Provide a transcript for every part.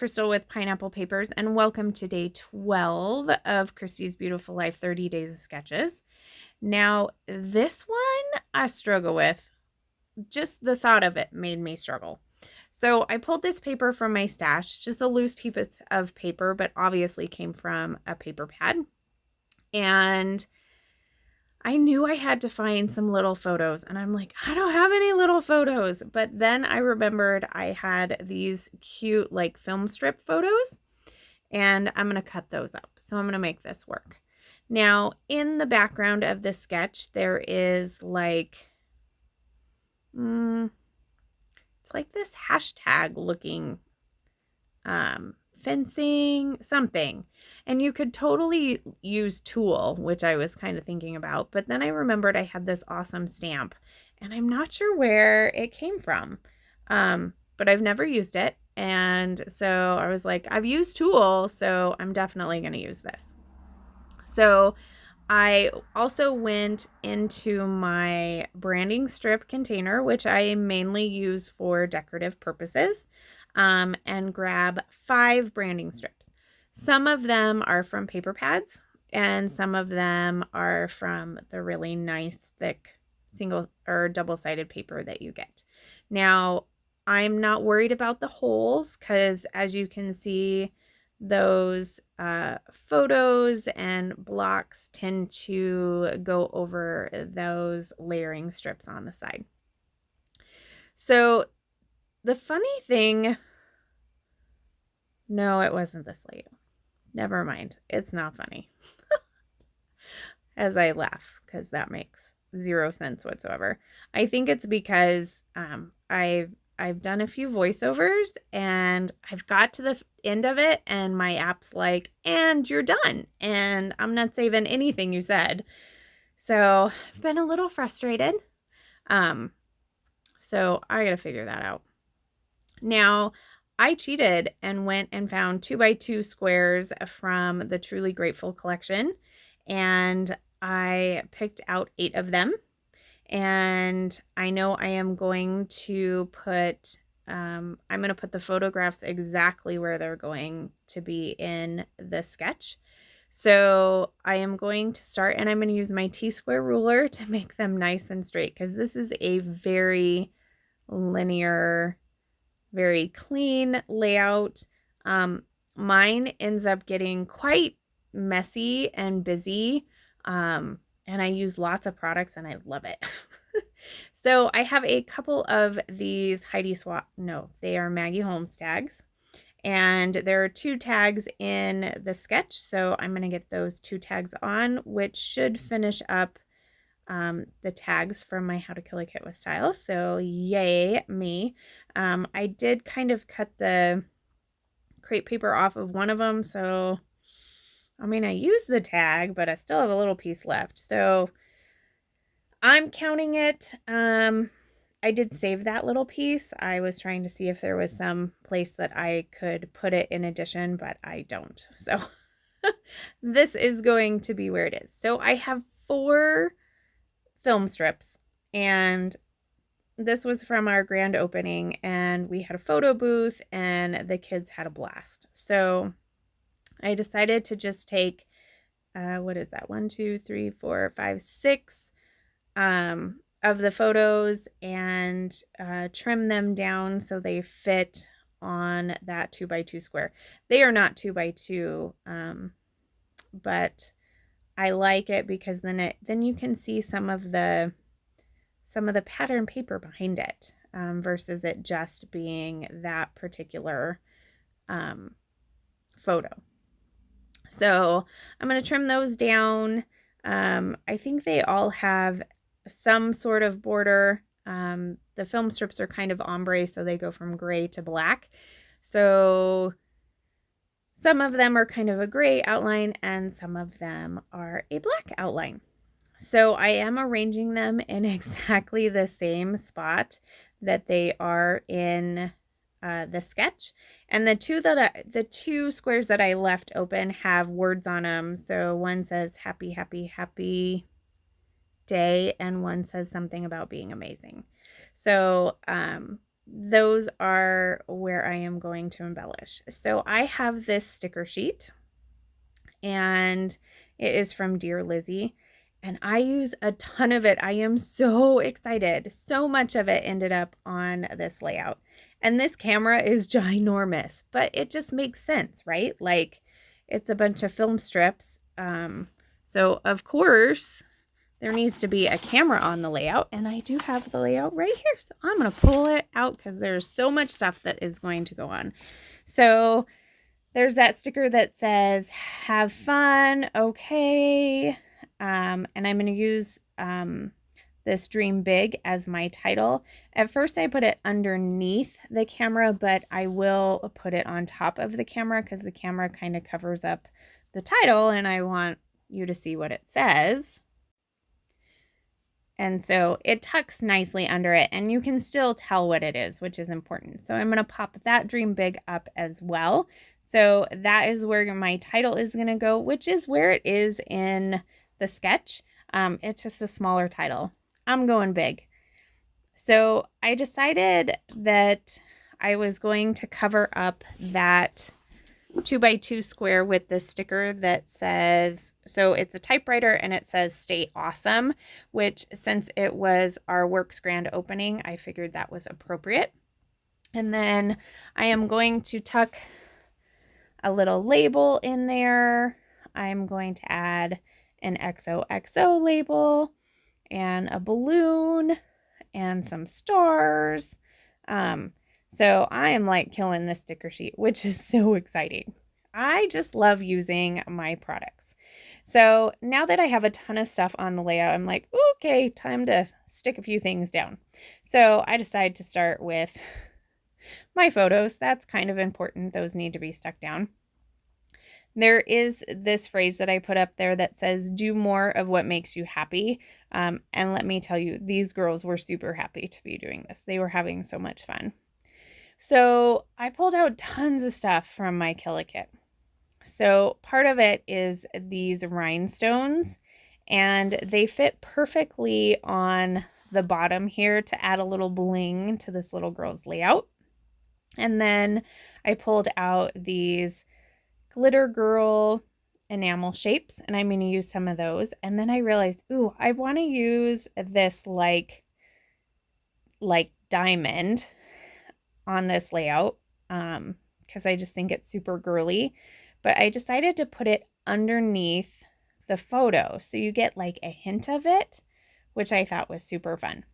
Crystal with Pineapple Papers, and welcome to day 12 of Christy's Beautiful Life 30 Days of Sketches. Now, this one I struggle with. Just the thought of it made me struggle. So I pulled this paper from my stash, just a loose piece of paper, but obviously came from a paper pad. And I knew I had to find some little photos, and I'm like, I don't have any little photos. But then I remembered I had these cute like film strip photos, and I'm going to cut those up. So I'm going to make this work. Now, in the background of this sketch, there is like, it's like this hashtag looking fencing something, and you could totally use tulle, which I was kind of thinking about, but then I remembered I had this awesome stamp and I'm not sure where it came from, but I've never used it, and so I was like, I've used tulle, so I'm definitely going to use this. So I also went into my branding strip container, which I mainly use for decorative purposes, and grab 5 branding strips. Some of them are from paper pads, and some of them are from the really nice thick single or double-sided paper that you get. Now, I'm not worried about the holes because, as you can see, those photos and blocks tend to go over those layering strips on the side. So the funny thing, no, it wasn't this late. Never mind. It's not funny. As I laugh, because that makes 0 sense whatsoever. I think it's because I've done a few voiceovers and I've got to the end of it and my app's like, and you're done. And I'm not saving anything you said. So I've been a little frustrated. So I got to figure that out. Now, I cheated and went and found 2x2 squares from the Truly Grateful collection, and I picked out 8 of them. And I know I am going to put, I'm going to put the photographs exactly where they're going to be in the sketch. So I am going to start, and I'm going to use my T-square ruler to make them nice and straight, because this is a very linear, very clean layout. Mine ends up getting quite messy and busy, and I use lots of products and I love it. So I have a couple of these they are Maggie Holmes tags, and there are 2 tags in the sketch, so I'm going to get those 2 tags on, which should finish up the tags from my How to Kill a Kit with Style. So yay me. I did kind of cut the crepe paper off of one of them, so I mean, I used the tag, but I still have a little piece left, so I'm counting it. I did save that little piece. I was trying to see if there was some place that I could put it in addition, but I don't. So this is going to be where it is. So I have 4 film strips, and this was from our grand opening, and we had a photo booth and the kids had a blast. So I decided to just take what is that, 1 2 3 4 5 6 of the photos and trim them down so they fit on that 2x2 square. They are not 2x2, but I like it because then you can see some of the pattern paper behind it, versus it just being that particular photo. So I'm going to trim those down. I think they all have some sort of border. The film strips are kind of ombre, so they go from gray to black. So some of them are kind of a gray outline and some of them are a black outline. So I am arranging them in exactly the same spot that they are in the sketch. And the 2 squares that I left open have words on them. So one says happy, happy, happy day, and one says something about being amazing. So those are where I am going to embellish. So I have this sticker sheet, and it is from Dear Lizzie, and I use a ton of it. I am so excited. So much of it ended up on this layout. And this camera is ginormous, but it just makes sense, right? Like, it's a bunch of film strips. So of course there needs to be a camera on the layout, and I do have the layout right here. So I'm going to pull it out because there's so much stuff that is going to go on. So there's that sticker that says, have fun, okay. And I'm going to use this Dream Big as my title. At first I put it underneath the camera, but I will put it on top of the camera because the camera kind of covers up the title, and I want you to see what it says. And so it tucks nicely under it, and you can still tell what it is, which is important. So I'm going to pop that Dream Big up as well. So that is where my title is going to go, which is where it is in the sketch. It's just a smaller title. I'm going big. So I decided that I was going to cover up that 2x2 square with this sticker that says, so it's a typewriter and it says "Stay Awesome," which, since it was our work's grand opening, I figured that was appropriate. And then I am going to tuck a little label in there. I'm going to add an XOXO label and a balloon and some stars. So I am like killing this sticker sheet, which is so exciting. I just love using my products. So now that I have a ton of stuff on the layout, I'm like, okay, time to stick a few things down. So I decided to start with my photos. That's kind of important. Those need to be stuck down. There is this phrase that I put up there that says, do more of what makes you happy. And let me tell you, these girls were super happy to be doing this. They were having so much fun. So I pulled out tons of stuff from my Killa kit. So part of it is these rhinestones, and they fit perfectly on the bottom here to add a little bling to this little girl's layout. And then I pulled out these glitter girl enamel shapes, and I'm going to use some of those. And then I realized, ooh, I want to use this like diamond on this layout because I just think it's super girly. But I decided to put it underneath the photo so you get like a hint of it, which I thought was super fun.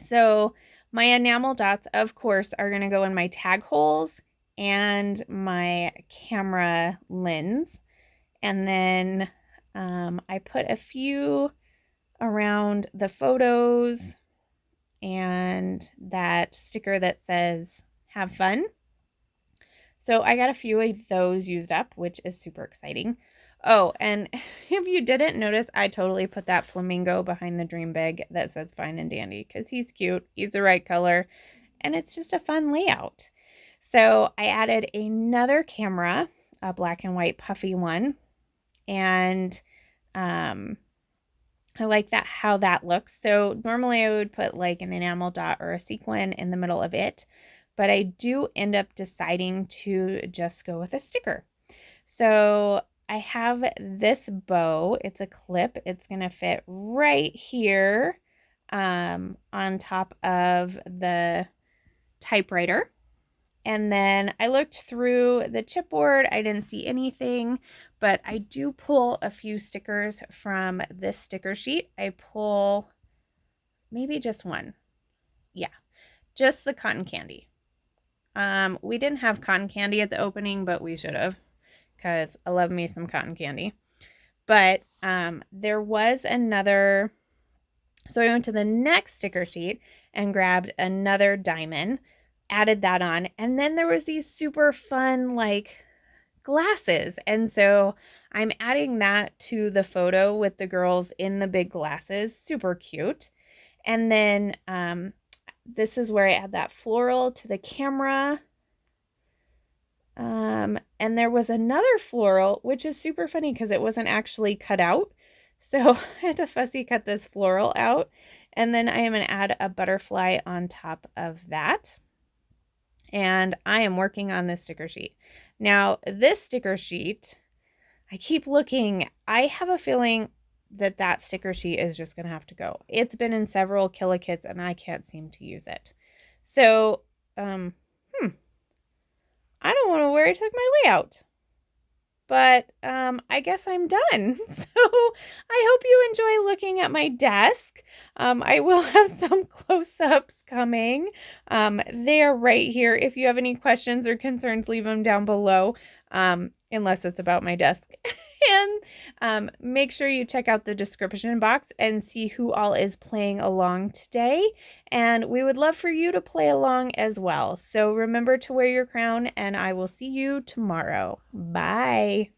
So my enamel dots, of course, are going to go in my tag holes and my camera lens. And then I put a few around the photos and that sticker that says "Have fun." So I got a few of those used up, which is super exciting. Oh, and if you didn't notice, I totally put that flamingo behind the Dream Big that says "Fine and Dandy" because he's cute, he's the right color, and it's just a fun layout. So I added another camera, a black and white puffy one, and I like that, how that looks. So normally I would put like an enamel dot or a sequin in the middle of it, but I do end up deciding to just go with a sticker. So I have this bow. It's a clip. It's going to fit right here on top of the typewriter. And then I looked through the chipboard. I didn't see anything, but I do pull a few stickers from this sticker sheet. I pull maybe just one. Yeah, just the cotton candy. We didn't have cotton candy at the opening, but we should have because I love me some cotton candy. But there was another, so I went to the next sticker sheet and grabbed another diamond, added that on, and then there was these super fun like glasses, and so I'm adding that to the photo with the girls in the big glasses. Super cute. And then this is where I add that floral to the camera. And there was another floral, which is super funny because it wasn't actually cut out. So I had to fussy cut this floral out. And then I am going to add a butterfly on top of that. And I am working on this sticker sheet. Now, this sticker sheet, I keep looking. I have a feeling that that sticker sheet is just going to have to go. It's been in several Kits and I can't seem to use it. So, I don't know where I took my layout. But I guess I'm done. So I hope you enjoy looking at my desk. I will have some close-ups coming. They are right here. If you have any questions or concerns, leave them down below, unless it's about my desk. And make sure you check out the description box and see who all is playing along today. And we would love for you to play along as well. So remember to wear your crown, and I will see you tomorrow. Bye.